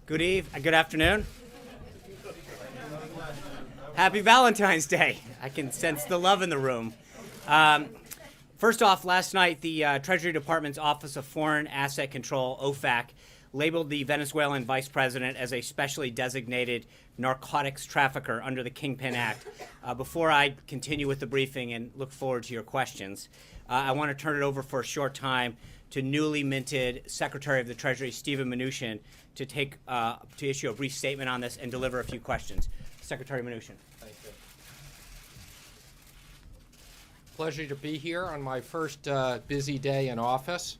Good afternoon. Happy Valentine's Day. I can sense the love in the room. First off, last night, the Treasury Department's Office of Foreign Asset Control, OFAC, labeled the Venezuelan vice president as a specially designated narcotics trafficker under the Kingpin Act. Before I continue with the briefing and look forward to your questions, I want to turn it over for a short time to newly minted Secretary of the Treasury Steve Mnuchin to issue a brief statement on this and deliver a few questions. Secretary Mnuchin. Thank you. Pleasure to be here on my first busy day in office.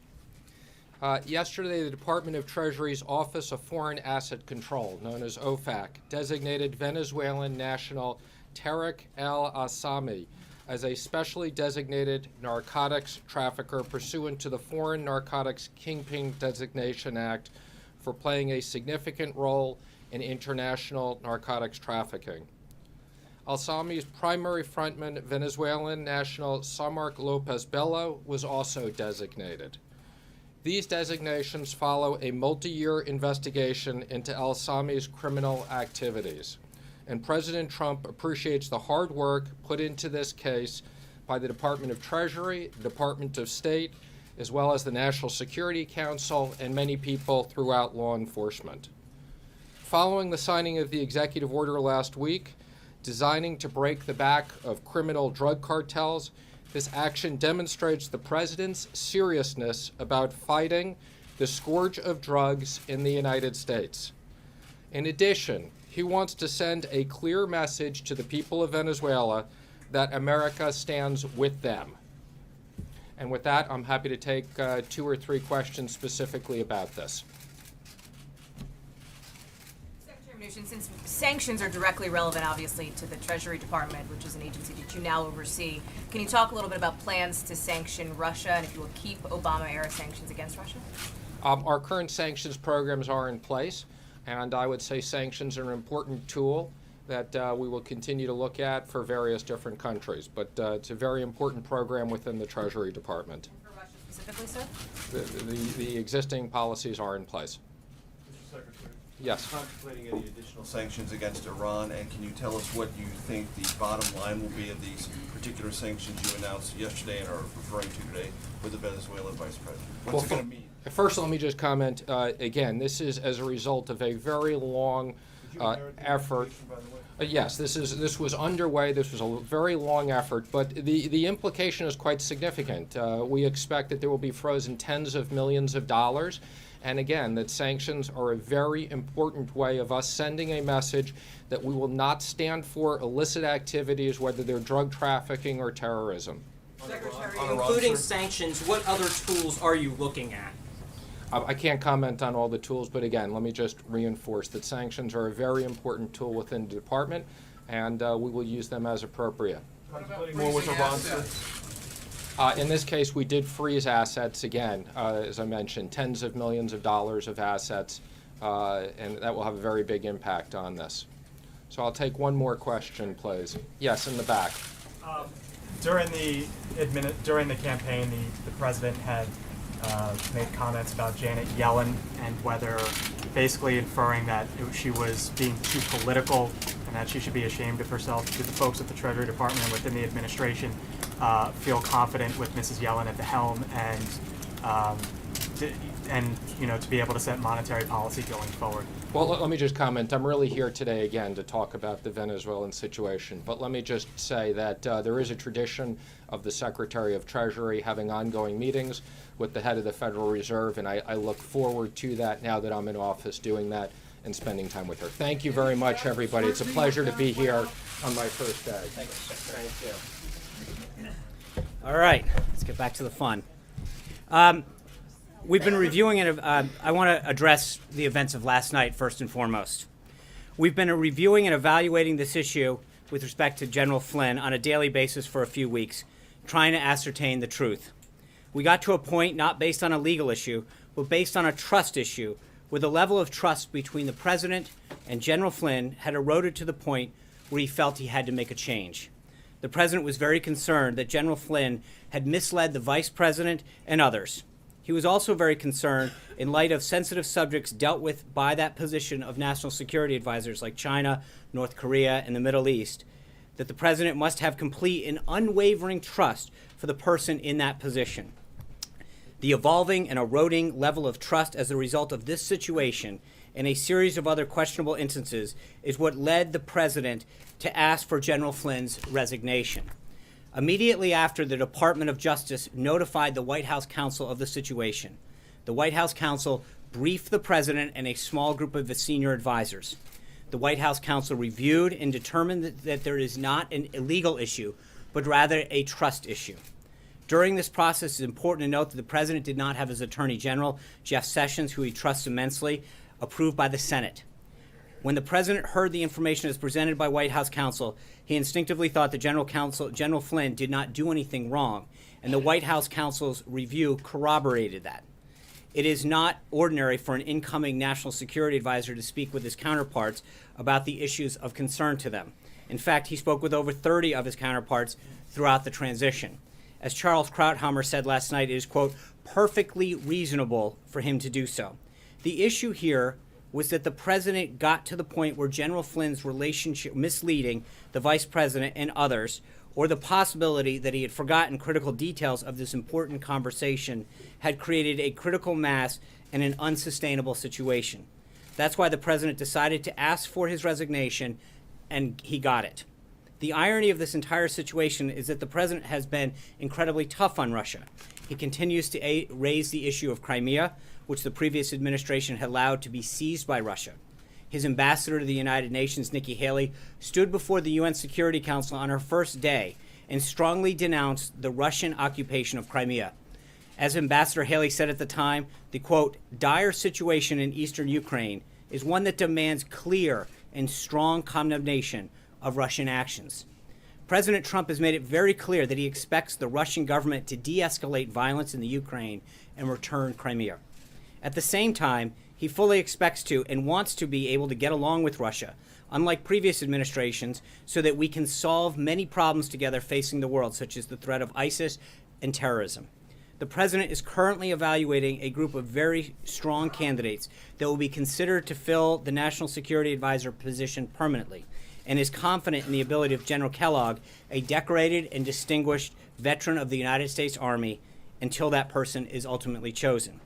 Yesterday, the Department of Treasury's Office of Foreign Asset Control, known as OFAC, designated Venezuelan national Tarek al-Assami as a specially designated narcotics trafficker pursuant to the Foreign Narcotics Kingpin Designation Act for playing a significant role in international narcotics trafficking. Al-Assami's primary frontman, Venezuelan national Samark Lopez Bello, was also designated. These designations follow a multi-year investigation into Al-Assami's criminal activities, and President Trump appreciates the hard work put into this case by the Department of Treasury, the Department of State, as well as the National Security Council and many people throughout law enforcement. Following the signing of the executive order last week, designing to break the back of criminal drug cartels, this action demonstrates the President's seriousness about fighting the scourge of drugs in the United States. In addition, he wants to send a clear message to the people of Venezuela that America stands with them. And with that, I'm happy to take 2 or 3 questions specifically about this. Since sanctions are directly relevant, obviously, to the Treasury Department, which is an agency that you now oversee, can you talk a little bit about plans to sanction Russia and if you will keep Obama-era sanctions against Russia? Our current sanctions programs are in place, and I would say sanctions are an important tool that we will continue to look at for various different countries. But it's a very important program within the Treasury Department. For Russia specifically, sir? The existing policies are in place. Mr. Secretary. Yes. Contemplating any additional sanctions against Iran, and can you tell us what you think the bottom line will be of these particular sanctions you announced yesterday and are referring to today with the Venezuelan vice president? What's it going to mean? First, let me just comment, again, this is as a result of a very long effort. By the way? Yes, this was underway. This was a very long effort, but the implication is quite significant. We expect that there will be frozen tens of millions of dollars. And again, that sanctions are a very important way of us sending a message that we will not stand for illicit activities, whether they're drug trafficking or terrorism. Secretary, including sanctions, what other tools are you looking at? I can't comment on all the tools, but again, let me just reinforce that sanctions are a very important tool within the department, and we will use them as appropriate. More with Iran, sir? In this case, we did freeze assets again, as I mentioned, tens of millions of dollars of assets, and that will have a very big impact on this. So I'll take one more question, please. Yes, in the back. During the campaign, the president had made comments about Janet Yellen and whether basically inferring that she was being too political and that she should be ashamed of herself. Do the folks at the Treasury Department and within the administration feel confident with Mrs. Yellen at the helm and to be able to set monetary policy going forward? Well, let me just comment. I'm really here today again to talk about the Venezuelan situation. But let me just say that there is a tradition of the Secretary of Treasury having ongoing meetings with the head of the Federal Reserve, and I look forward to that now that I'm in office, doing that and spending time with her. Thank you very much, everybody. It's a pleasure to be here on my first day. Thank you. All right, let's get back to the fun. We've been reviewing it. I want to address the events of last night first and foremost. We've been reviewing and evaluating this issue with respect to General Flynn on a daily basis for a few weeks, trying to ascertain the truth. We got to a point not based on a legal issue, but based on a trust issue, where the level of trust between the president and General Flynn had eroded to the point where he felt he had to make a change. The president was very concerned that General Flynn had misled the vice president and others. He was also very concerned in light of sensitive subjects dealt with by that position of national security advisors like China, North Korea, and the Middle East, that the president must have complete and unwavering trust for the person in that position. The evolving and eroding level of trust as a result of this situation and a series of other questionable instances is what led the president to ask for General Flynn's resignation. Immediately after the Department of Justice notified the White House counsel of the situation, the White House counsel briefed the president and a small group of his senior advisors. The White House counsel reviewed and determined that there is not an illegal issue, but rather a trust issue. During this process, it's important to note that the president did not have his Attorney General, Jeff Sessions, who he trusts immensely, approved by the Senate. When the president heard the information as presented by White House counsel, he instinctively thought that General Flynn did not do anything wrong, and the White House counsel's review corroborated that. It is not ordinary for an incoming national security advisor to speak with his counterparts about the issues of concern to them. In fact, he spoke with over 30 of his counterparts throughout the transition. As Charles Krauthammer said last night, it is, quote, perfectly reasonable for him to do so. The issue here was that the president got to the point where General Flynn's relationship misleading the vice president and others, or the possibility that he had forgotten critical details of this important conversation, had created a critical mass and an unsustainable situation. That's why the president decided to ask for his resignation, and he got it. The irony of this entire situation is that the president has been incredibly tough on Russia. He continues to raise the issue of Crimea, which the previous administration had allowed to be seized by Russia. His ambassador to the United Nations, Nikki Haley, stood before the UN Security Council on her first day and strongly denounced the Russian occupation of Crimea. As Ambassador Haley said at the time, the, quote, dire situation in eastern Ukraine is one that demands clear and strong condemnation of Russian actions. President Trump has made it very clear that he expects the Russian government to de-escalate violence in the Ukraine and return Crimea. At the same time, he fully expects to and wants to be able to get along with Russia, unlike previous administrations, so that we can solve many problems together facing the world, such as the threat of ISIS and terrorism. The president is currently evaluating a group of very strong candidates that will be considered to fill the National Security Advisor position permanently, and is confident in the ability of General Kellogg, a decorated and distinguished veteran of the United States Army, until that person is ultimately chosen.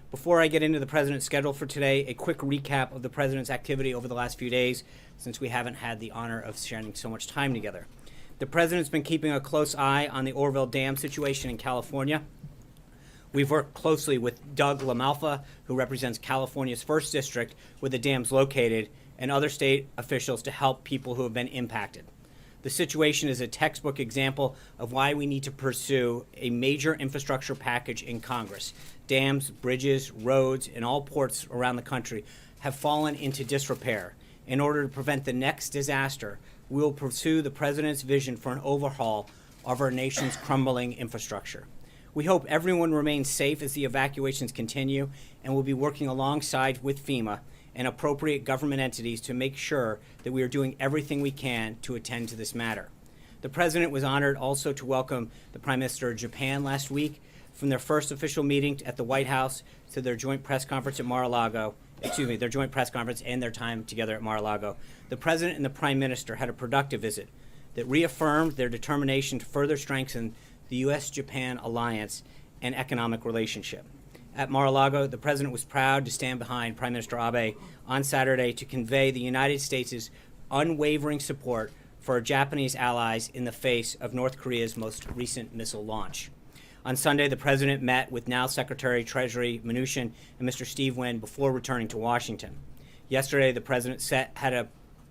Before I get into the president's schedule for today, a quick recap of the president's activity over the last few days, since we haven't had the honor of sharing so much time together. The president's been keeping a close eye on the Oroville Dam situation in California. We've worked closely with Doug LaMalfa, who represents California's 1st District, where the dam's located, and other state officials to help people who have been impacted. The situation is a textbook example of why we need to pursue a major infrastructure package in Congress. Dams, bridges, roads, and all ports around the country have fallen into disrepair. In order to prevent the next disaster, we will pursue the president's vision for an overhaul of our nation's crumbling infrastructure. We hope everyone remains safe as the evacuations continue, and will be working alongside with FEMA and appropriate government entities to make sure that we are doing everything we can to attend to this matter. The president was honored also to welcome the Prime Minister of Japan last week from their first official meeting at the White House to their joint press conference at Mar-a-Lago, their joint press conference and their time together at Mar-a-Lago. The president and the Prime Minister had a productive visit that reaffirmed their determination to further strengthen the U.S.-Japan alliance and economic relationship. At Mar-a-Lago, the president was proud to stand behind Prime Minister Abe on Saturday to convey the United States' unwavering support for our Japanese allies in the face of North Korea's most recent missile launch. On Sunday, the president met with now Secretary Treasury Mnuchin and Mr. Steve Mnuchin before returning to Washington. Yesterday, the president had an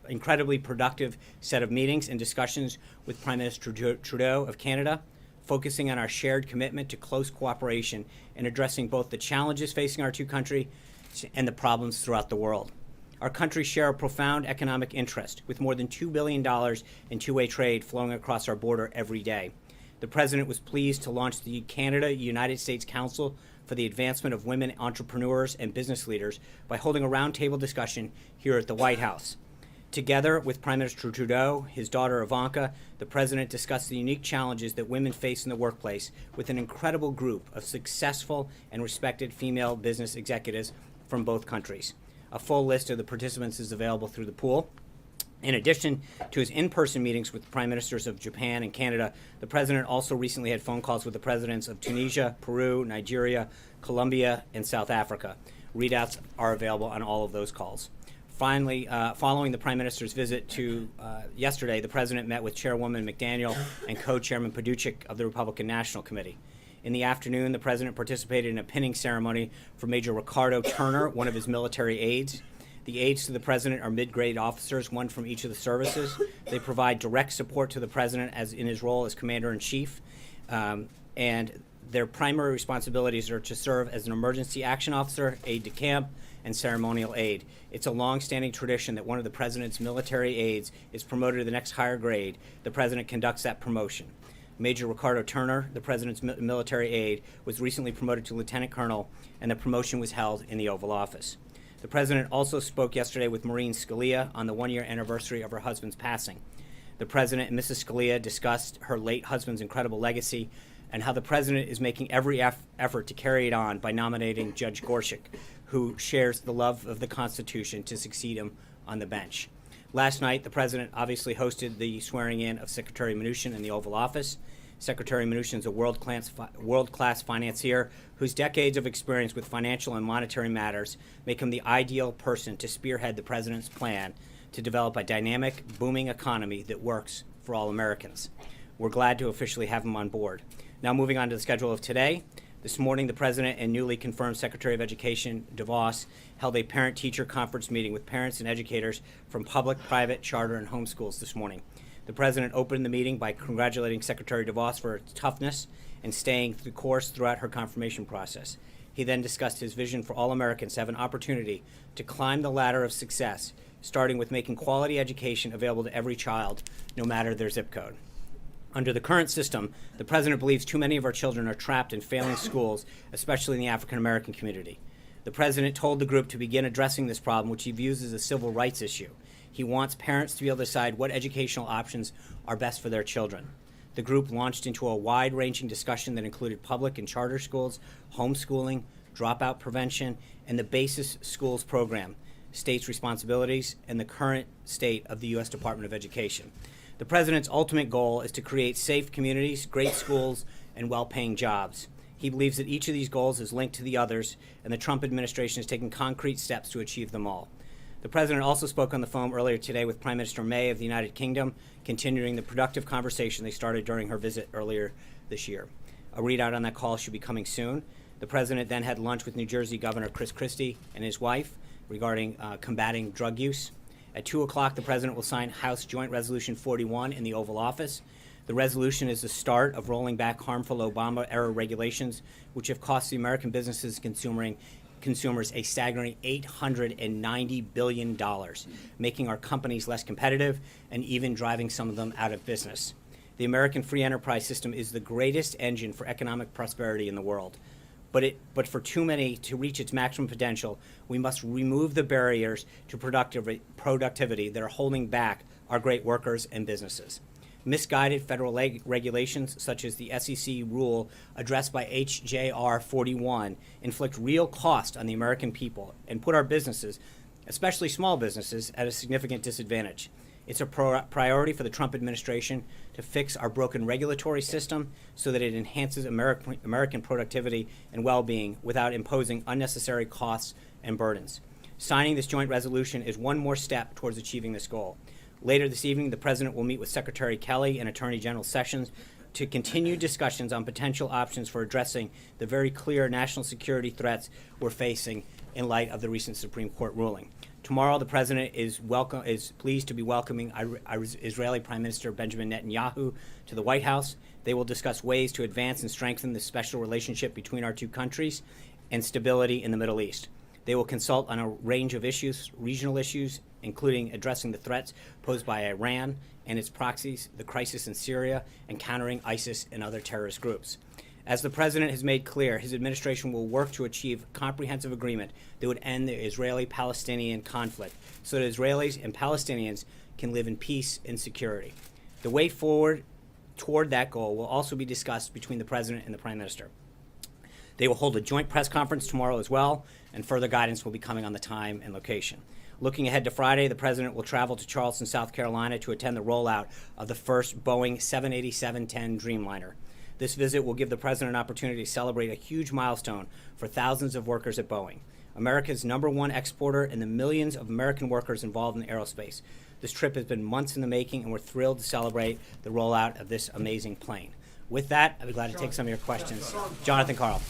incredibly productive set of meetings and discussions with Prime Minister Trudeau of Canada, focusing on our shared commitment to close cooperation in addressing both the challenges facing our two countries and the problems throughout the world. Our countries share a profound economic interest, with more than $2 billion in two-way trade flowing across our border every day. The president was pleased to launch the Canada-United States Council for the Advancement of Women Entrepreneurs and Business Leaders by holding a roundtable discussion here at the White House. Together with Prime Minister Trudeau, his daughter Ivanka, the president discussed the unique challenges that women face in the workplace with an incredible group of successful and respected female business executives from both countries. A full list of the participants is available through the pool. In addition to his in-person meetings with prime ministers of Japan and Canada, the president also recently had phone calls with the presidents of Tunisia, Peru, Nigeria, Colombia, and South Africa. Readouts are available on all of those calls. Finally, following the Prime Minister's visit to yesterday, the President met with Chairwoman McDaniel and Co-Chairman Paduchik of the Republican National Committee. In the afternoon, the President participated in a pinning ceremony for Major Ricardo Turner, one of his military aides. The aides to the President are mid-grade officers, one from each of the services. They provide direct support to the President as in his role as Commander-in-Chief, and their primary responsibilities are to serve as an emergency action officer, aide-de-camp, and ceremonial aide. It's a long-standing tradition that one of the President's military aides is promoted to the next higher grade. The President conducts that promotion. Major Ricardo Turner, the President's military aide, was recently promoted to Lieutenant Colonel, and the promotion was held in the Oval Office. The President also spoke yesterday with Maureen Scalia on the one-year anniversary of her husband's passing. The President and Mrs. Scalia discussed her late husband's incredible legacy and how the President is making every effort to carry it on by nominating Judge Gorsuch, who shares the love of the Constitution, to succeed him on the bench. Last night, the President obviously hosted the swearing-in of Secretary Mnuchin in the Oval Office. Secretary Mnuchin is a world-class financier whose decades of experience with financial and monetary matters make him the ideal person to spearhead the President's plan to develop a dynamic, booming economy that works for all Americans. We're glad to officially have him on board. Now moving on to the schedule of today. This morning, the President and newly confirmed Secretary of Education DeVos held a parent-teacher conference meeting with parents and educators from public, private, charter, and homeschools this morning. The President opened the meeting by congratulating Secretary DeVos for her toughness and staying the course throughout her confirmation process. He then discussed his vision for all Americans to have an opportunity to climb the ladder of success, starting with making quality education available to every child, no matter their zip code. Under the current system, the President believes too many of our children are trapped in failing schools, especially in the African American community. The President told the group to begin addressing this problem, which he views as a civil rights issue. He wants parents to be able to decide what educational options are best for their children. The group launched into a wide-ranging discussion that included public and charter schools, homeschooling, dropout prevention, and the Basis Schools program, states' responsibilities, and the current state of the U.S. Department of Education. The President's ultimate goal is to create safe communities, great schools, and well-paying jobs. He believes that each of these goals is linked to the others, and the Trump administration is taking concrete steps to achieve them all. The President also spoke on the phone earlier today with Prime Minister May of the United Kingdom, continuing the productive conversation they started during her visit earlier this year. A readout on that call should be coming soon. The President then had lunch with New Jersey Governor Chris Christie and his wife regarding combating drug use. At 2 o'clock, the President will sign House Joint Resolution 41 in the Oval Office. The resolution is the start of rolling back harmful Obama-era regulations, which have cost the American businesses consumers a staggering $890 billion, making our companies less competitive and even driving some of them out of business. The American free enterprise system is the greatest engine for economic prosperity in the world. But for too many to reach its maximum potential, we must remove the barriers to productivity that are holding back our great workers and businesses. Misguided federal regulations, such as the SEC rule addressed by HJR 41, inflict real cost on the American people and put our businesses, especially small businesses, at a significant disadvantage. It's a priority for the Trump administration to fix our broken regulatory system so that it enhances American productivity and well-being without imposing unnecessary costs and burdens. Signing this joint resolution is one more step towards achieving this goal. Later this evening, the President will meet with Secretary Kelly and Attorney General Sessions to continue discussions on potential options for addressing the very clear national security threats we're facing in light of the recent Supreme Court ruling. Tomorrow, the President is pleased to be welcoming Israeli Prime Minister Benjamin Netanyahu to the White House. They will discuss ways to advance and strengthen the special relationship between our two countries and stability in the Middle East. They will consult on a range of issues, regional issues, including addressing the threats posed by Iran and its proxies, the crisis in Syria, and countering ISIS and other terrorist groups. As the president has made clear, his administration will work to achieve a comprehensive agreement that would end the Israeli-Palestinian conflict so that Israelis and Palestinians can live in peace and security. The way forward toward that goal will also be discussed between the president and the prime minister. They will hold a joint press conference tomorrow as well, and further guidance will be coming on the time and location. Looking ahead to Friday, the president will travel to Charleston, South Carolina to attend the rollout of the first Boeing 787-10 Dreamliner. This visit will give the president an opportunity to celebrate a huge milestone for thousands of workers at Boeing, America's #1 exporter and the millions of American workers involved in aerospace. This trip has been months in the making, and we're thrilled to celebrate the rollout of this amazing plane. With that, I'd be glad to take some of your questions. Jonathan Karl.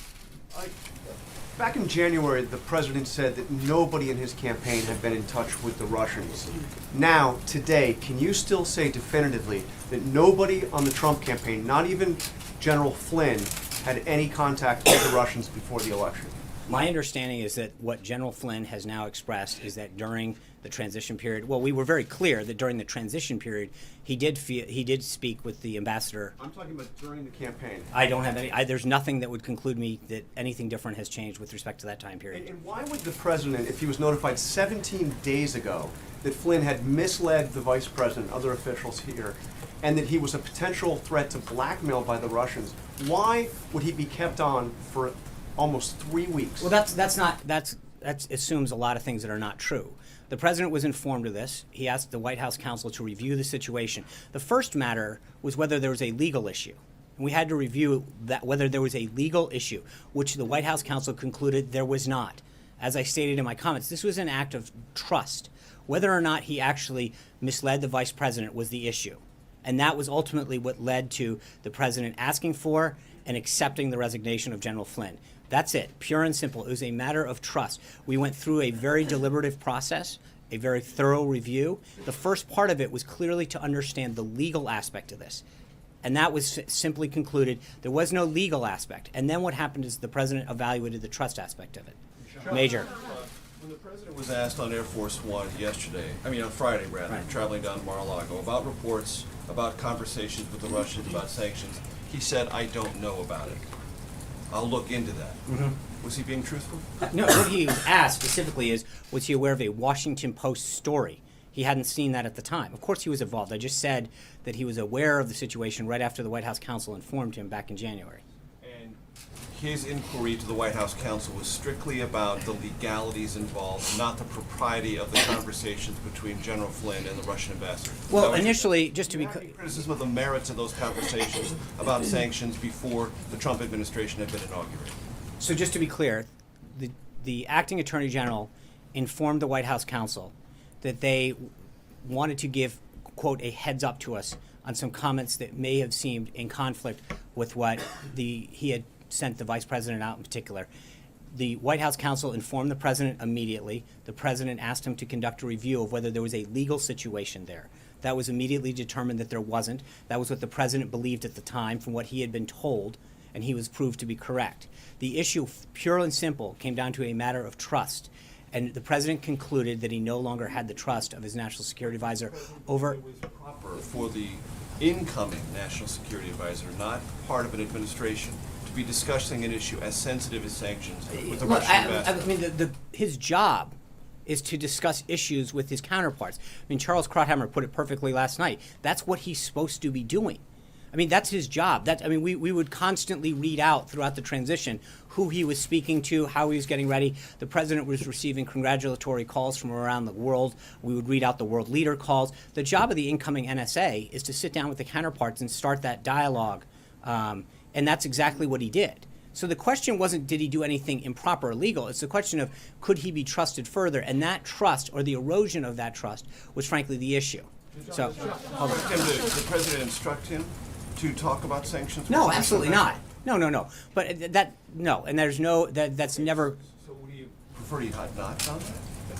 Back in January, the president said that nobody in his campaign had been in touch with the Russians. Now, today, can you still say definitively that nobody on the Trump campaign, not even General Flynn, had any contact with the Russians before the election? My understanding is that what General Flynn has now expressed is that during the transition period, well, we were very clear that during the transition period, he did speak with the ambassador. I'm talking about during the campaign. I don't have any. There's nothing that would conclude me that anything different has changed with respect to that time period. And why would the president, if he was notified 17 days ago that Flynn had misled the vice president, other officials here, and that he was a potential threat to blackmail by the Russians, why would he be kept on for almost 3 weeks? Well, that assumes a lot of things that are not true. The president was informed of this. He asked the White House counsel to review the situation. The first matter was whether there was a legal issue. And we had to review that whether there was a legal issue, which the White House counsel concluded there was not. As I stated in my comments, this was an act of trust. Whether or not he actually misled the vice president was the issue. And that was ultimately what led to the president asking for and accepting the resignation of General Flynn. That's it, pure and simple. It was a matter of trust. We went through a very deliberative process, a very thorough review. The first part of it was clearly to understand the legal aspect of this. And that was simply concluded there was no legal aspect. And then what happened is the president evaluated the trust aspect of it. Major. When the president was asked on Air Force One on Friday rather, traveling down to Mar-a-Lago, about reports, about conversations with the Russians, about sanctions, he said, "I don't know about it. I'll look into that." Mm-hmm. Was he being truthful? No, what he was asked specifically is, was he aware of a Washington Post story? He hadn't seen that at the time. Of course he was involved. I just said that he was aware of the situation right after the White House counsel informed him back in January. And his inquiry to the White House counsel was strictly about the legalities involved, not the propriety of the conversations between General Flynn and the Russian ambassador. Well, initially, just to be clear, criticism of the merits of those conversations about sanctions before the Trump administration had been inaugurated. so just to be clear, the acting attorney general informed the White House counsel that they wanted to give, quote, a heads up to us on some comments that may have seemed in conflict with what he had sent the vice president out in particular. The White House counsel informed the president immediately. The president asked him to conduct a review of whether there was a legal situation there. That was immediately determined that there wasn't. That was what the president believed at the time from what he had been told, and he was proved to be correct. The issue, pure and simple, came down to a matter of trust. And the president concluded that he no longer had the trust of his national security advisor over. It was proper for the incoming national security advisor, not part of an administration, to be discussing an issue as sensitive as sanctions with the Russian ambassador. I mean, his job is to discuss issues with his counterparts. I mean, Charles Krauthammer put it perfectly last night. That's what he's supposed to be doing. I mean, that's his job. We would constantly read out throughout the transition who he was speaking to, how he was getting ready. The president was receiving congratulatory calls from around the world. We would read out the world leader calls. The job of the incoming NSA is to sit down with the counterparts and start that dialogue. And that's exactly what he did. So the question wasn't, did he do anything improper or illegal? It's the question of, could he be trusted further? And that trust, or the erosion of that trust, was frankly the issue. So, hold on. Did the president instruct him to talk about sanctions? No, absolutely not. No. But no, and there's no, that's never. So would you prefer he had not done that?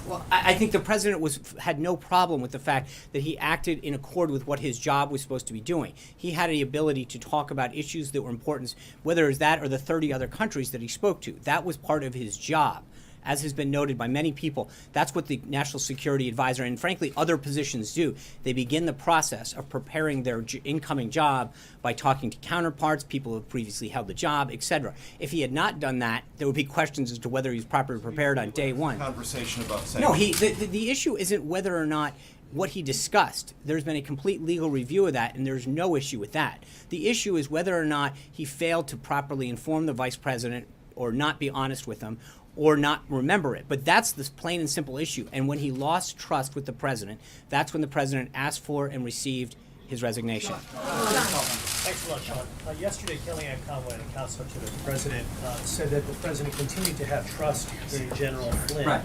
Well, I think the president had no problem with the fact that he acted in accord with what his job was supposed to be doing. He had the ability to talk about issues that were important, whether it was that or the 30 other countries that he spoke to. That was part of his job. as has been noted by many people, that's what the National Security Advisor and frankly other positions do. They begin the process of preparing their incoming job by talking to counterparts, people who have previously held the job, etc. If he had not done that, there would be questions as to whether he's properly prepared on day one. Conversation about sanctions. No, the issue isn't whether or not what he discussed. There's been a complete legal review of that, and there's no issue with that. The issue is whether or not he failed to properly inform the vice president or not be honest with him or not remember it. But that's the plain and simple issue. And when he lost trust with the president, that's when the president asked for and received his resignation. Thanks a lot, Sean. Yesterday, Kellyanne Conway, a counselor to the president, said that the president continued to have trust in General Flynn. Right.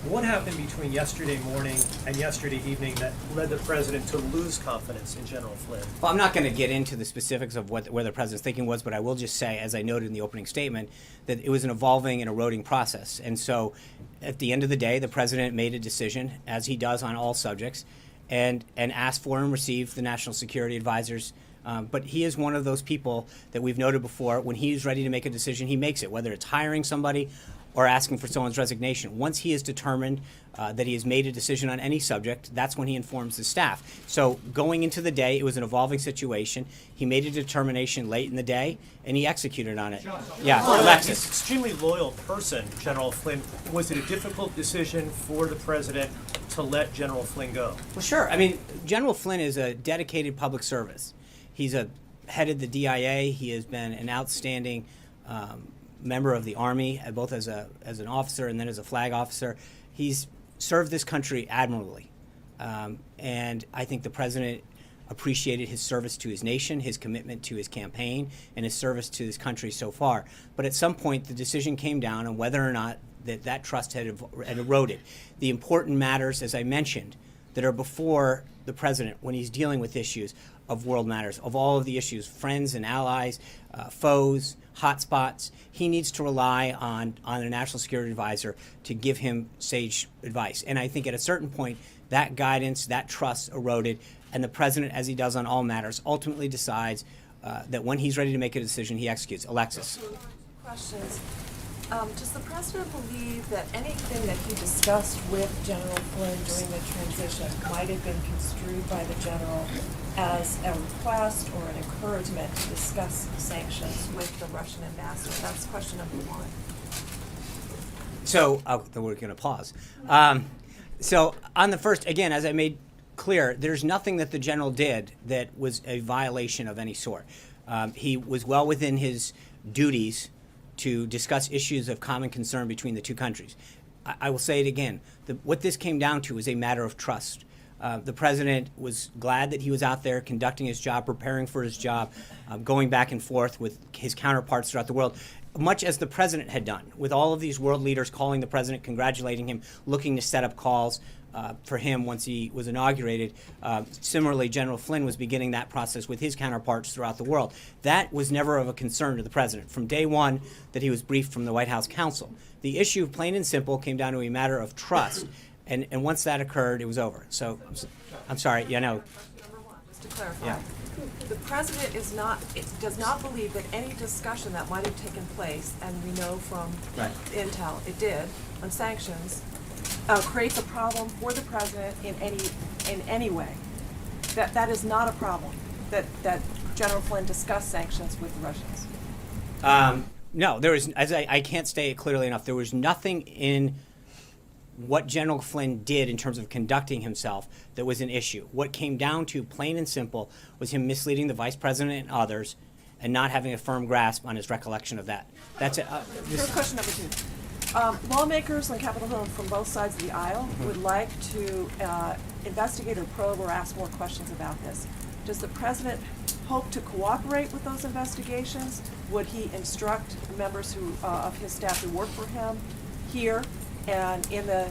What happened between yesterday morning and yesterday evening that led the president to lose confidence in General Flynn? Well, I'm not going to get into the specifics of where the president's thinking was, but I will just say, as I noted in the opening statement, that it was an evolving and eroding process. And so at the end of the day, the president made a decision, as he does on all subjects, and asked for and received the National Security Advisor's. But he is one of those people that we've noted before. When he's ready to make a decision, he makes it, whether it's hiring somebody or asking for someone's resignation. Once he is determined that he has made a decision on any subject, that's when he informs the staff. So going into the day, it was an evolving situation. He made a determination late in the day, and he executed on it. Yeah, He's an Alexis. extremely loyal person, General Flynn. Was it a difficult decision for the president to let General Flynn go? Well, sure. I mean, General Flynn is a dedicated public service. He's headed the DIA. He has been an outstanding member of the Army, both as an officer and then as a flag officer. He's served this country admirably. And I think the president appreciated his service to his nation, his commitment to his campaign, and his service to his country so far. But at some point, the decision came down on whether or not that trust had eroded. The important matters, as I mentioned, that are before the president when he's dealing with issues of world matters, of all of the issues, friends and allies, foes, hotspots. He needs to rely on a national security advisor to give him sage advice. And I think at a certain point, that guidance, that trust eroded, and the president, as he does on all matters, ultimately decides that when he's ready to make a decision, he executes. Alexis. Questions. Does the president believe that anything that he discussed with General Flynn during the transition might have been construed by the general as a request or an encouragement to discuss sanctions with the Russian ambassador? That's question number one. So, then we're going to pause. So on the first, again, as I made clear, there's nothing that the general did that was a violation of any sort. He was well within his duties to discuss issues of common concern between the two countries. I will say it again. What this came down to is a matter of trust. The president was glad that he was out there conducting his job, preparing for his job, going back and forth with his counterparts throughout the world, much as the president had done, with all of these world leaders calling the president, congratulating him, looking to set up calls for him once he was inaugurated. Similarly, General Flynn was beginning that process with his counterparts throughout the world. That was never of a concern to the president from day one that he was briefed from the White House counsel. The issue, plain and simple, came down to a matter of trust. And once that occurred, it was over. So, I'm sorry, no. Number one, just to clarify. Yeah. The president does not believe that any discussion that might have taken place, and we know from intel it did, on sanctions, creates a problem for the president in any way. That is not a problem, that General Flynn discussed sanctions with the Russians. No, there was, as I can't state it clearly enough, there was nothing in what General Flynn did in terms of conducting himself that was an issue. What came down to, plain and simple, was him misleading the vice president and others and not having a firm grasp on his recollection of that. That's it. Here's question number two. Lawmakers on Capitol Hill from both sides of the aisle would like to investigate or probe or ask more questions about this. Does the president hope to cooperate with those investigations? Would he instruct members of his staff who work for him here and in the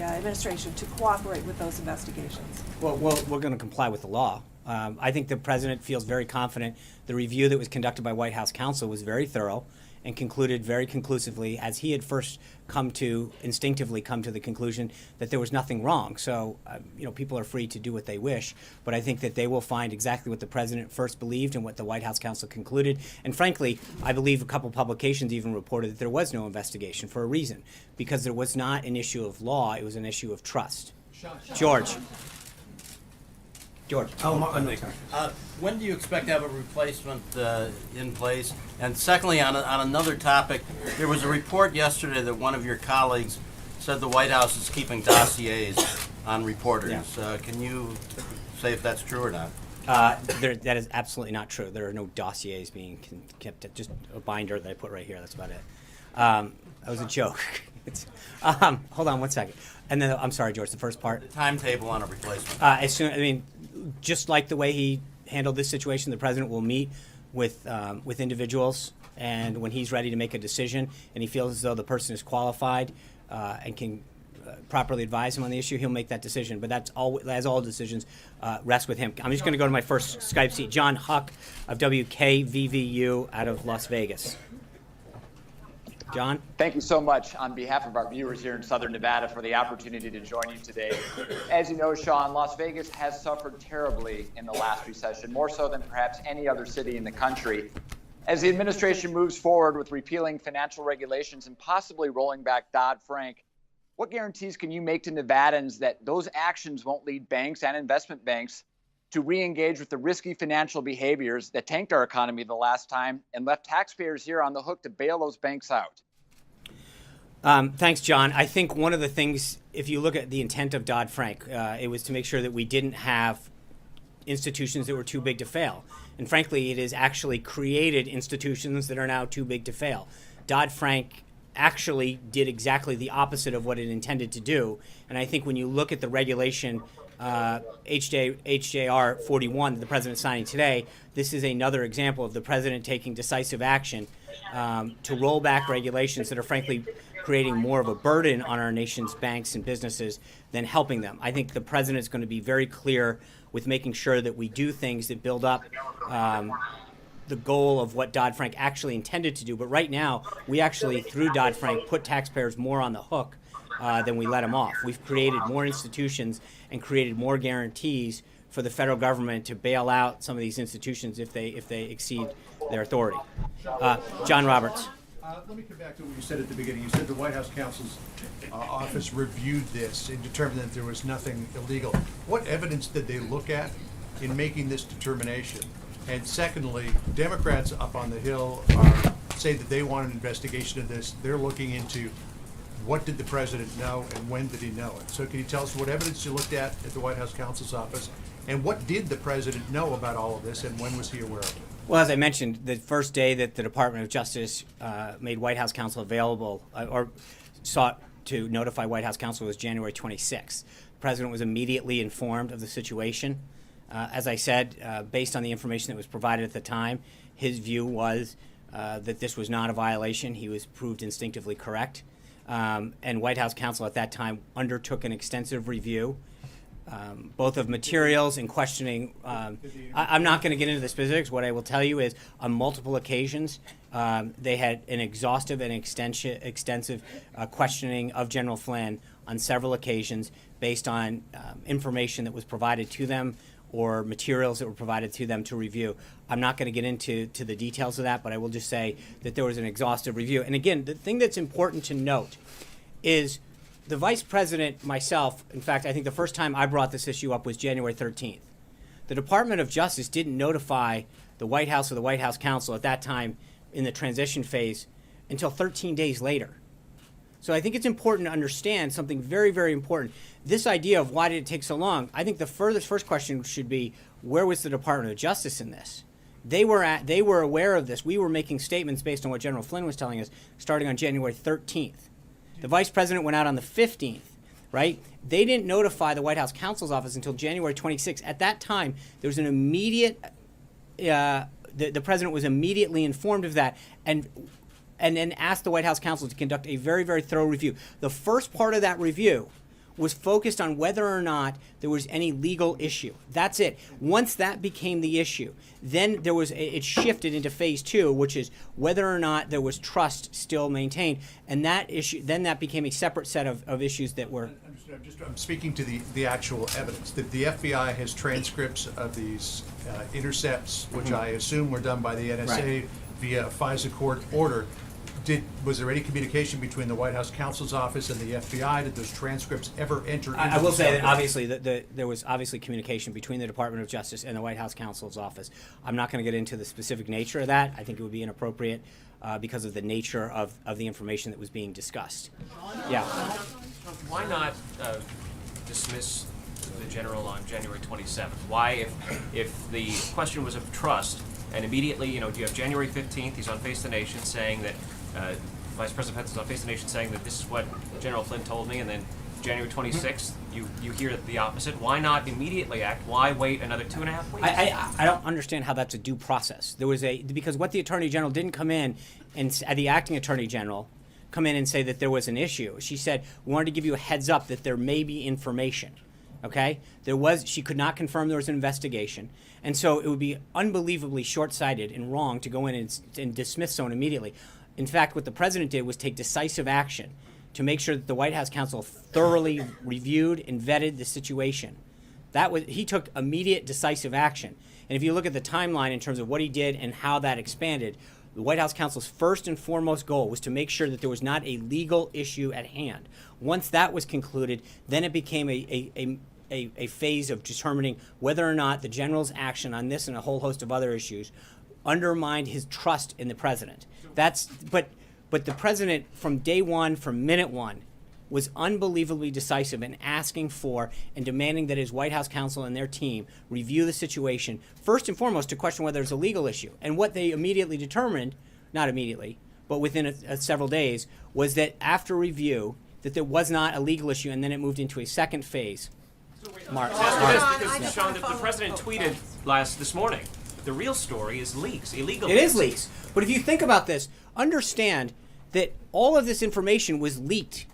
administration to cooperate with those investigations? Well, we're going to comply with the law. I think the president feels very confident. The review that was conducted by White House counsel was very thorough, and concluded very conclusively, as he had first instinctively come to the conclusion that there was nothing wrong. So, people are free to do what they wish, but I think that they will find exactly what the president first believed and what the White House counsel concluded. And frankly, I believe a couple publications even reported that there was no investigation for a reason, because there was not an issue of law, it was an issue of trust. George. When do you expect to have a replacement in place? And secondly, on another topic, there was a report yesterday that one of your colleagues said the White House is keeping dossiers on reporters. Yeah. Can you say if that's true or not? That is absolutely not true. There are no dossiers being kept. Just a binder that I put right here. That's about it. That was a joke. Hold on one second. And then, I'm sorry, George, the first part. The timetable on a replacement. Just like the way he handled this situation, the president will meet with individuals, and when he's ready to make a decision and he feels as though the person is qualified and can properly advise him on the issue, he'll make that decision. But that's all, as all decisions rest with him. I'm just going to go to my first Skype seat. John Huck of WKVVU out of Las Vegas. John? Thank you so much on behalf of our viewers here in Southern Nevada for the opportunity to join you today. As you know, Sean, Las Vegas has suffered terribly in the last recession, more so than perhaps any other city in the country. As the administration moves forward with repealing financial regulations and possibly rolling back Dodd-Frank, what guarantees can you make to Nevadans that those actions won't lead banks and investment banks to re-engage with the risky financial behaviors that tanked our economy the last time and left taxpayers here on the hook to bail those banks out? Thanks, John. I think one of the things, if you look at the intent of Dodd-Frank, it was to make sure that we didn't have institutions that were too big to fail. And frankly, it has actually created institutions that are now too big to fail. Dodd-Frank actually did exactly the opposite of what it intended to do. And I think when you look at the regulation, HJR 41 that the president is signing today, this is another example of the president taking decisive action to roll back regulations that are frankly creating more of a burden on our nation's banks and businesses than helping them. I think the president is going to be very clear with making sure that we do things that build up the goal of what Dodd-Frank actually intended to do. But right now, we actually, through Dodd-Frank, put taxpayers more on the hook than we let them off. We've created more institutions and created more guarantees for the federal government to bail out some of these institutions if they exceed their authority. John Roberts. Let me come back to what you said at the beginning. You said the White House counsel's office reviewed this and determined that there was nothing illegal. What evidence did they look at in making this determination? And secondly, Democrats up on the Hill say that they want an investigation of this. They're looking into what did the president know and when did he know it. So can you tell us what evidence you looked at the White House counsel's office, and what did the president know about all of this, and when was he aware of it? Well, as I mentioned, the first day that the Department of Justice made White House counsel available or sought to notify White House counsel was January 26th. The president was immediately informed of the situation. As I said, based on the information that was provided at the time, his view was that this was not a violation. He was proved instinctively correct. And White House counsel at that time undertook an extensive review, both of materials and questioning. I'm not going to get into the specifics. What I will tell you is on multiple occasions, they had an exhaustive and extensive questioning of General Flynn on several occasions based on information that was provided to them or materials that were provided to them to review. I'm not going to get into the details of that, but I will just say that there was an exhaustive review. And again, the thing that's important to note is the vice president, myself, in fact, I think the first time I brought this issue up was January 13th. The Department of Justice didn't notify the White House or the White House counsel at that time in the transition phase until 13 days later. So I think it's important to understand something very, very important. This idea of why did it take so long, I think the first question should be, where was the Department of Justice in this? They were aware of this. We were making statements based on what General Flynn was telling us starting on January 13th. The vice president went out on the 15th, right? They didn't notify the White House counsel's office until January 26th. At that time, there was an immediate, the president was immediately informed of that and then asked the White House counsel to conduct a very, very thorough review. The first part of that review was focused on whether or not there was any legal issue. That's it. Once that became the issue, then it shifted into phase 2, which is whether or not there was trust still maintained, and that issue then that became a separate set of issues that were. I'm speaking to the actual evidence. The FBI has transcripts of these intercepts, which I assume were done by the NSA via a FISA court order. Was there any communication between the White House counsel's office and the FBI? Did those transcripts ever enter into I will the say that document? obviously there was obviously communication between the Department of Justice and the White House counsel's office. I'm not going to get into the specific nature of that. I think it would be inappropriate because of the nature of the information that was being discussed. Yeah. Why not dismiss the general on January 27th? Why, if the question was of trust, and immediately, you have January 15th, he's on Face the Nation saying that, Vice President Pence is on Face the Nation saying that this is what General Flynn told me, and then January 26th, you hear the opposite. Why not immediately act? Why wait another 2.5 weeks? I don't understand how that's a due process. Because what the Attorney General didn't come in, and the acting Attorney General come in and say that there was an issue. She said, we wanted to give you a heads up that there may be information. Okay? She could not confirm there was an investigation. And so it would be unbelievably short-sighted and wrong to go in and dismiss someone immediately. In fact, what the president did was take decisive action to make sure that the White House counsel thoroughly reviewed and vetted the situation. He took immediate decisive action. And if you look at the timeline in terms of what he did and how that expanded, the White House counsel's first and foremost goal was to make sure that there was not a legal issue at hand. Once that was concluded, then it became a phase of determining whether or not the general's action on this and a whole host of other issues undermined his trust in the president. But the president, from day one, from minute one, was unbelievably decisive in asking for and demanding that his White House counsel and their team review the situation, first and foremost to question whether there's a legal issue. And what they immediately determined, not immediately, but within several days, was that after review, that there was not a legal issue, and then it moved into a second phase. Because Sean, the president tweeted this morning, the real story is leaks, illegal It leaks. is leaks. But if you think about this, understand that all of this information was leaked.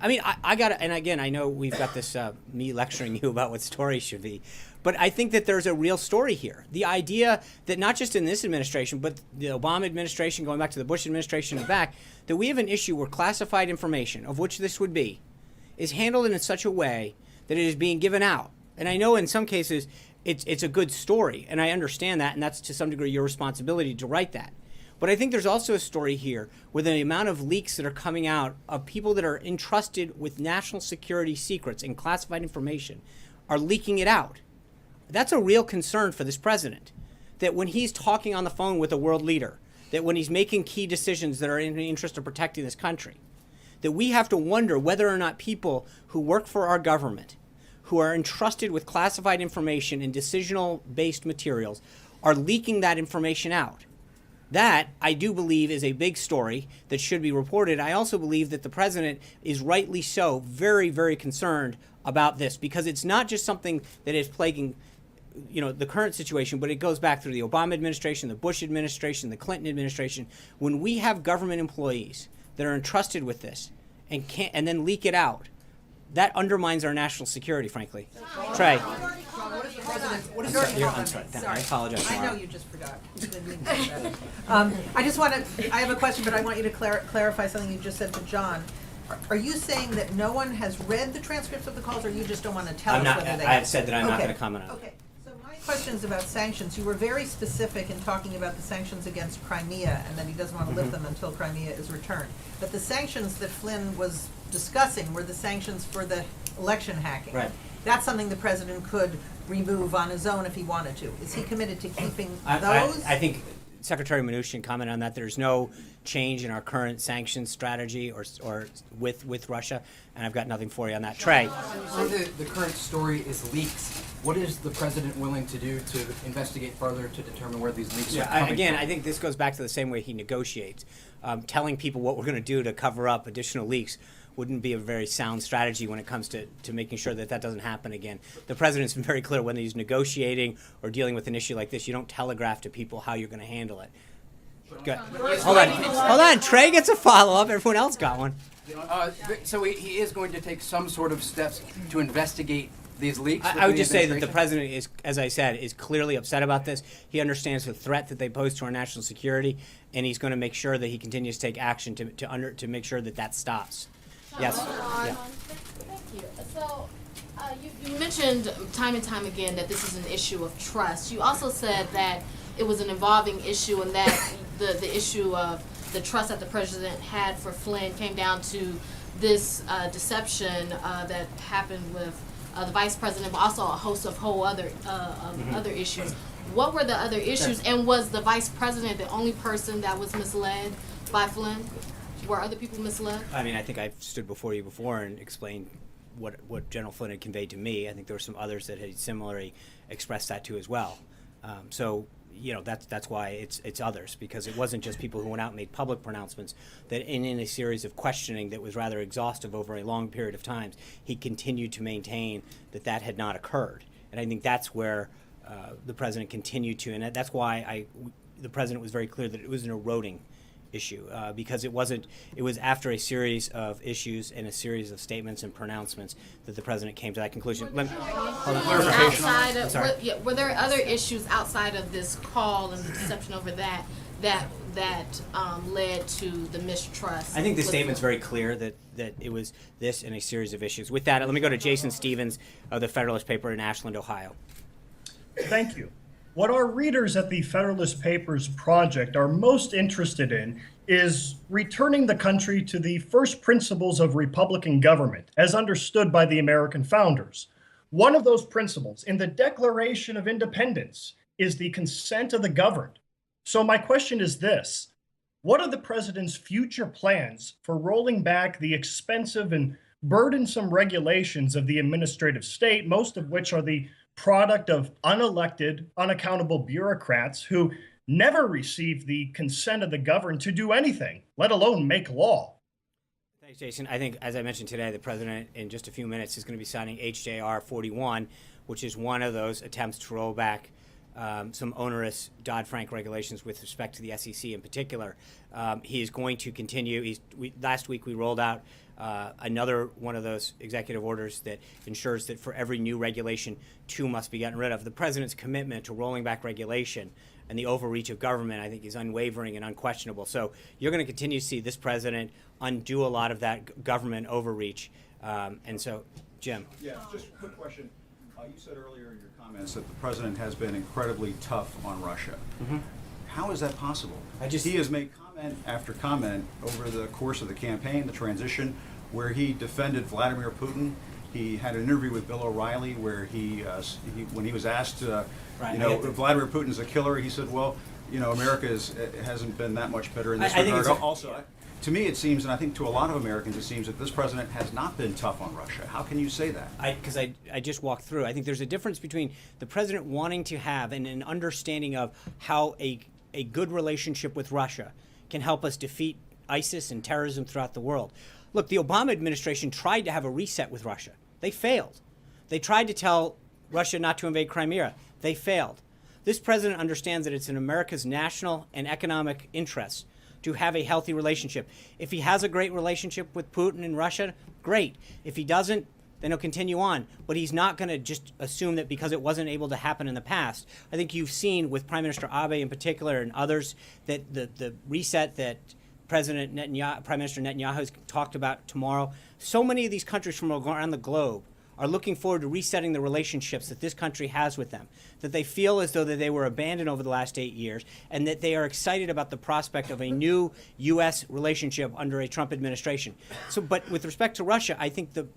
I mean, I got to, and again, I know we've got this, me lecturing you about what stories should be, but I think that there's a real story here. The idea that not just in this administration, but the Obama administration, going back to the Bush administration and back, that we have an issue where classified information, of which this would be, is handled in such a way that it is being given out. And I know in some cases it's a good story, and I understand that, and that's to some degree your responsibility to write that. But I think there's also a story here where the amount of leaks that are coming out of people that are entrusted with national security secrets and classified information are leaking it out. That's a real concern for this president, that when he's talking on the phone with a world leader, that when he's making key decisions that are in the interest of protecting this country, that we have to wonder whether or not people who work for our government, who are entrusted with classified information and decisional-based materials, are leaking that information out. That, I do believe, is a big story that should be reported. I also believe that the president is rightly so very, very concerned about this, because it's not just something that is plaguing the current situation, but it goes back through the Obama administration, the Bush administration, the Clinton administration. When we have government employees that are entrusted with this and then leak it out, that undermines our national security, frankly. Trey. I'm sorry. I apologize. I know you just forgot. You didn't mean to say that. I have a question, but I want you to clarify something you just said to John. Are you saying that no one has read the transcripts of the calls, or you just don't want to tell us whether they have? I have said that I'm not going to comment on it. Okay. So my question is about sanctions. You were very specific in talking about the sanctions against Crimea, and that he doesn't want to lift them until Crimea is returned. But the sanctions that Flynn was discussing were the sanctions for the election hacking. Right. That's something the president could remove on his own if he wanted to. Is he committed to keeping those? I think Secretary Mnuchin commented on that. There's no change in our current sanctions strategy or with Russia, and I've got nothing for you on that. Trey. So the current story is leaks. What is the president willing to do to investigate further to determine where these leaks are coming from? I think this goes back to the same way he negotiates. Telling people what we're going to do to cover up additional leaks wouldn't be a very sound strategy when it comes to making sure that doesn't happen again. The president's been very clear when he's negotiating or dealing with an issue like this, you don't telegraph to people how you're going to handle it. Good. Hold on. Trey gets a follow-up. Everyone else got one. So he is going to take some sort of steps to investigate these leaks? I would just say that the president is, as I said, is clearly upset about this. He understands the threat that they pose to our national security, and he's going to make sure that he continues to take action to make sure that that stops. Yes. Yeah. Thank you. So you mentioned time and time again that this is an issue of trust. You also said that it was an evolving issue and that the issue of the trust that the president had for Flynn came down to this deception that happened with the vice president, but also a host of other issues. What were the other issues, and was the vice president the only person that was misled by Flynn? Were other people misled? I mean, I think I've stood before you before and explained what General Flynn had conveyed to me. I think there were some others that had similarly expressed that too as well. So, you know, that's why it's others, because it wasn't just people who went out and made public pronouncements. That in a series of questioning that was rather exhaustive over a long period of time, he continued to maintain that had not occurred. And I think that's where the president continued to, and that's why the president was very clear that it was an eroding issue, because it was after a series of issues and a series of statements and pronouncements that the president came to that conclusion. Were there other issues outside of this call and the deception over that led to the mistrust? I think the statement's very clear that it was this and a series of issues. With that, let me go to Jason Stevens of the Federalist paper in Ashland, Ohio. Thank you. What our readers at the Federalist Papers Project are most interested in is returning the country to the first principles of Republican government, as understood by the American founders. One of those principles in the Declaration of Independence is the consent of the governed. So my question is this: what are the president's future plans for rolling back the expensive and burdensome regulations of the administrative state, most of which are the product of unelected, unaccountable bureaucrats who never received the consent of the governed to do anything, let alone make law? Thanks, Jason. I think, as I mentioned today, the president in just a few minutes is going to be signing HJR 41, which is one of those attempts to roll back some onerous Dodd-Frank regulations with respect to the SEC in particular. He is going to continue. Last week we rolled out another one of those executive orders that ensures that for every new regulation, two must be gotten rid of. The president's commitment to rolling back regulation and the overreach of government, I think, is unwavering and unquestionable. So you're going to continue to see this president undo a lot of that government overreach. And so, Jim. Yeah, just a quick question. You said earlier in your comments that the president has been incredibly tough on Russia. Mm-hmm. How is that possible? He has made comment after comment over the course of the campaign, the transition, where he defended Vladimir Putin. He had an interview with Bill O'Reilly where when he was asked, Vladimir Putin's a killer, he said, well, America hasn't been that much better in this regard. Also, to me, it seems, and I think to a lot of Americans, it seems that this president has not been tough on Russia. How can you say that? Because I just walked through. I think there's a difference between the president wanting to have an understanding of how a good relationship with Russia can help us defeat ISIS and terrorism throughout the world. Look, the Obama administration tried to have a reset with Russia. They failed. They tried to tell Russia not to invade Crimea. They failed. This president understands that it's in America's national and economic interests to have a healthy relationship. If he has a great relationship with Putin and Russia, great. If he doesn't, then he'll continue on. But he's not going to just assume that because it wasn't able to happen in the past. I think you've seen with Prime Minister Abe in particular and others that the reset that Prime Minister Netanyahu has talked about tomorrow, so many of these countries from around the globe are looking forward to resetting the relationships that this country has with them, that they feel as though that they were abandoned over the last 8 years, and that they are excited about the prospect of a new U.S. relationship under a Trump administration. So, but with respect to Russia, I think the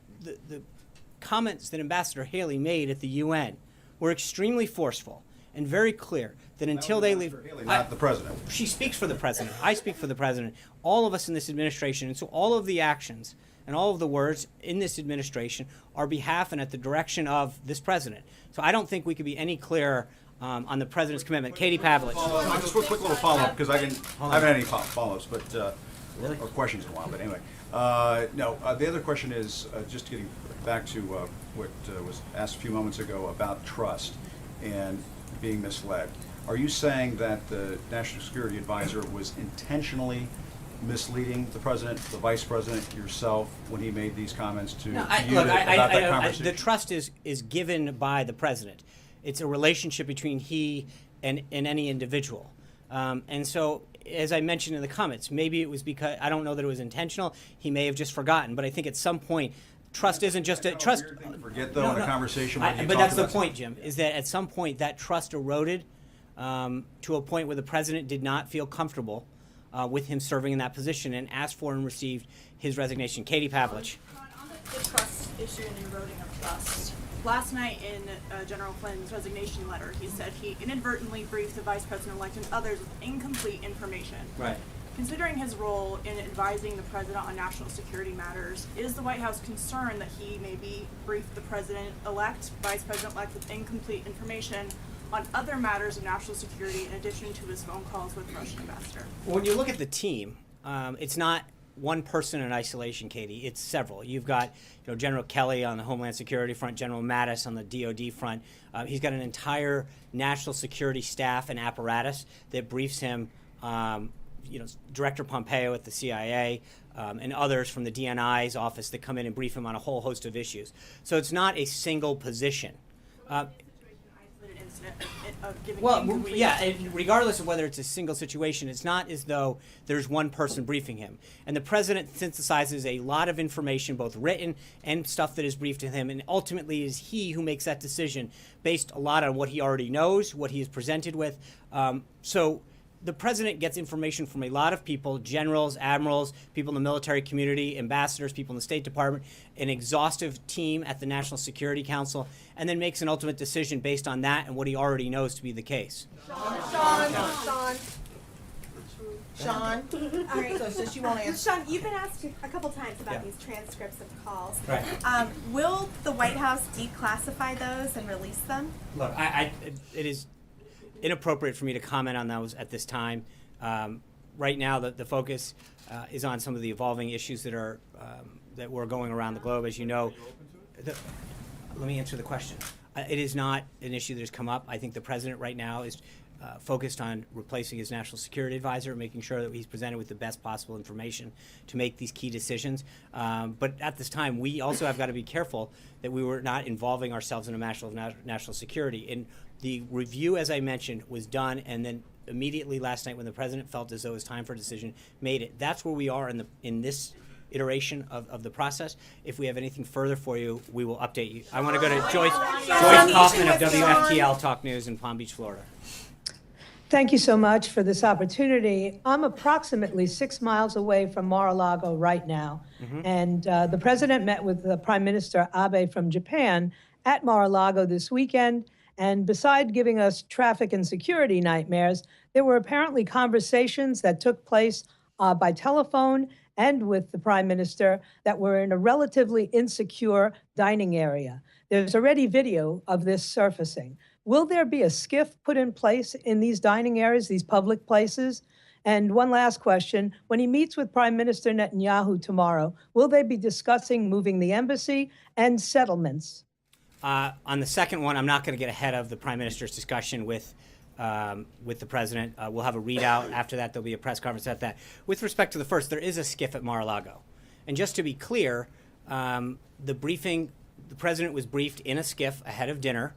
comments that Ambassador Haley made at the UN were extremely forceful and very clear that until they leave... Haley, not the president. She speaks for the president. I speak for the president. All of us in this administration, and so all of the actions and all of the words in this administration are behalf and at the direction of this president. So I don't think we could be any clearer on the president's commitment. Katie Pavlich. Just a quick little follow-up, because I haven't had any follow-ups, but or questions in a while. But anyway, the other question is just getting back to what was asked a few moments ago about trust and being misled. Are you saying that the National Security Advisor was intentionally misleading the President, the Vice President, yourself, when he made these comments to you about that conversation? The trust is given by the President. It's a relationship between he and any individual. And so, as I mentioned in the comments, maybe it was because, I don't know that it was intentional, he may have just forgotten, but I think at some point, trust isn't just a trust. Forget though in a conversation when you but talk that's the about point, Jim, is that at some point that trust eroded to a point where the President did not feel comfortable with him serving in that position and asked for and received his resignation. Katie Pavlich. On the trust issue and eroding of trust, last night in General Flynn's resignation letter, he said he inadvertently briefed the Vice President-elect and others with incomplete information. Right. Considering his role in advising the President on national security matters, is the White House concerned that he maybe briefed the President-elect, Vice President-elect with incomplete information on other matters of national security in addition to his phone calls with the Russian ambassador? When you look at the team, it's not one person in isolation, Katie. It's several. You've got, General Kelly on the Homeland Security front, General Mattis on the DoD front. He's got an entire national security staff and apparatus that briefs him. Director Pompeo at the CIA and others from the DNI's office that come in and brief him on a whole host of issues. So it's not a single position. Regardless of whether it's a single situation, it's not as though there's one person briefing him. And the President synthesizes a lot of information, both written and stuff that is briefed to him, and ultimately is he who makes that decision based a lot on what he already knows, what he is presented with. So the President gets information from a lot of people, generals, admirals, people in the military community, ambassadors, people in the State Department, an exhaustive team at the National Security Council, and then makes an ultimate decision based on that and what he already knows to be the case. Sean. All right, so since you won't answer. Sean, you've been asked a couple times about these transcripts of calls. Right. Will the White House declassify those and release them? Look, it is inappropriate for me to comment on those at this time. Right now, the focus is on some of the evolving issues that are that were going around the globe. As you know, let me answer the question. It is not an issue that has come up. I think the President right now is focused on replacing his national security advisor, making sure that he's presented with the best possible information to make these key decisions. But at this time, we also have got to be careful that we were not involving ourselves in a matter of national security. And the review, as I mentioned, was done, and then immediately last night when the President felt as though it was time for a decision, made it. That's where we are in this iteration of the process. If we have anything further for you, we will update you. I want to go to Joyce Kaufman of WFTL Talk News in Palm Beach, Florida. Thank you so much for this opportunity. I'm approximately 6 miles away from Mar-a-Lago right now, and the President met with the Prime Minister Abe from Japan at Mar-a-Lago this weekend, and beside giving us traffic and security nightmares, there were apparently conversations that took place by telephone and with the Prime Minister that were in a relatively insecure dining area. There's already video of this surfacing. Will there be a skiff put in place in these dining areas, these public places? And one last question, when he meets with Prime Minister Netanyahu tomorrow, will they be discussing moving the embassy and settlements? On the second one, I'm not going to get ahead of the Prime Minister's discussion with the President. We'll have a readout. After that, there'll be a press conference at that. With respect to the first, there is a skiff at Mar-a-Lago. And just to be clear, the President was briefed in a skiff ahead of dinner.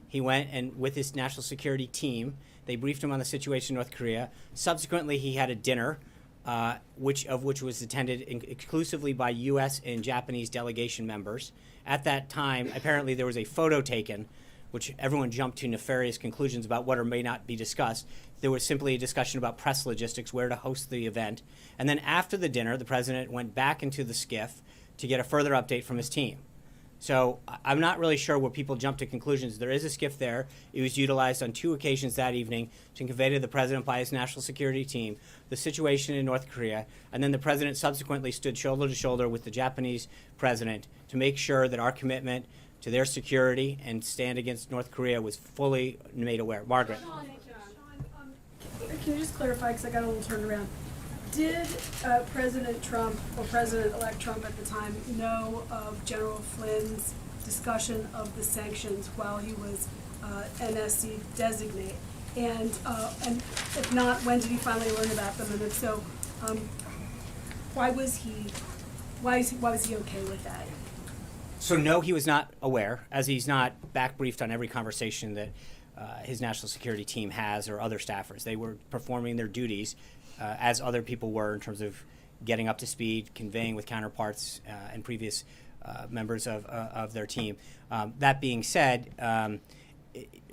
He went and with his national security team, they briefed him on the situation in North Korea. Subsequently, he had a dinner, which was attended exclusively by U.S. and Japanese delegation members. At that time, apparently there was a photo taken, which everyone jumped to nefarious conclusions about what or may not be discussed. There was simply a discussion about press logistics, where to host the event. And then after the dinner, the President went back into the skiff to get a further update from his team. So I'm not really sure where people jump to conclusions. There is a skiff there. It was utilized on 2 occasions that evening to convey to the President by his national security team the situation in North Korea. And then the President subsequently stood shoulder to shoulder with the Japanese President to make sure that our commitment to their security and stand against North Korea was fully made aware. Margaret. Can you just clarify, because I got a little turned around. Did President Trump, or President-elect Trump at the time, know of General Flynn's discussion of the sanctions while he was NSC designate? And if not, when did he finally learn about them? And if so, why was he okay with that? So no, he was not aware, as he's not back briefed on every conversation that his national security team has or other staffers. They were performing their duties as other people were in terms of getting up to speed, conveying with counterparts and previous members of their team. That being said,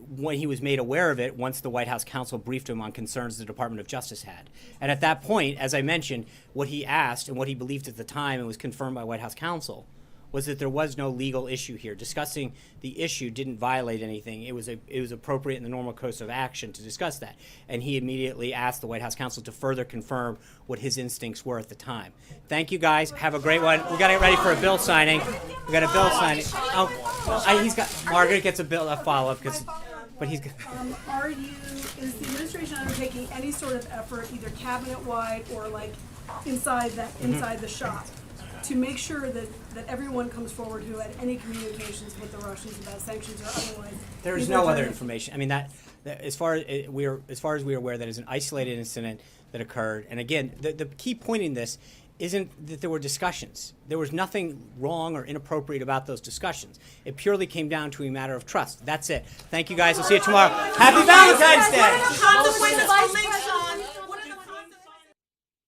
when he was made aware of it, once the White House counsel briefed him on concerns the Department of Justice had. And at that point, as I mentioned, what he asked and what he believed at the time and was confirmed by White House counsel was that there was no legal issue here. Discussing the issue didn't violate anything. It was appropriate in the normal course of action to discuss that. And he immediately asked the White House counsel to further confirm what his instincts were at the time. Thank you, guys. Have a great one. We got to get ready for a bill signing. We got a bill signing. Margaret gets a follow-up but he's. Is the administration undertaking any sort of effort, either cabinet-wide or like inside the shop, to make sure that everyone comes forward who had any communications with the Russians about sanctions or otherwise? There is no other information. I mean, that as far as we are aware, that is an isolated incident that occurred. And again, the key point in this isn't that there were discussions. There was nothing wrong or inappropriate about those discussions. It purely came down to a matter of trust. That's it. Thank you, guys. I'll see you tomorrow. Happy Valentine's Day.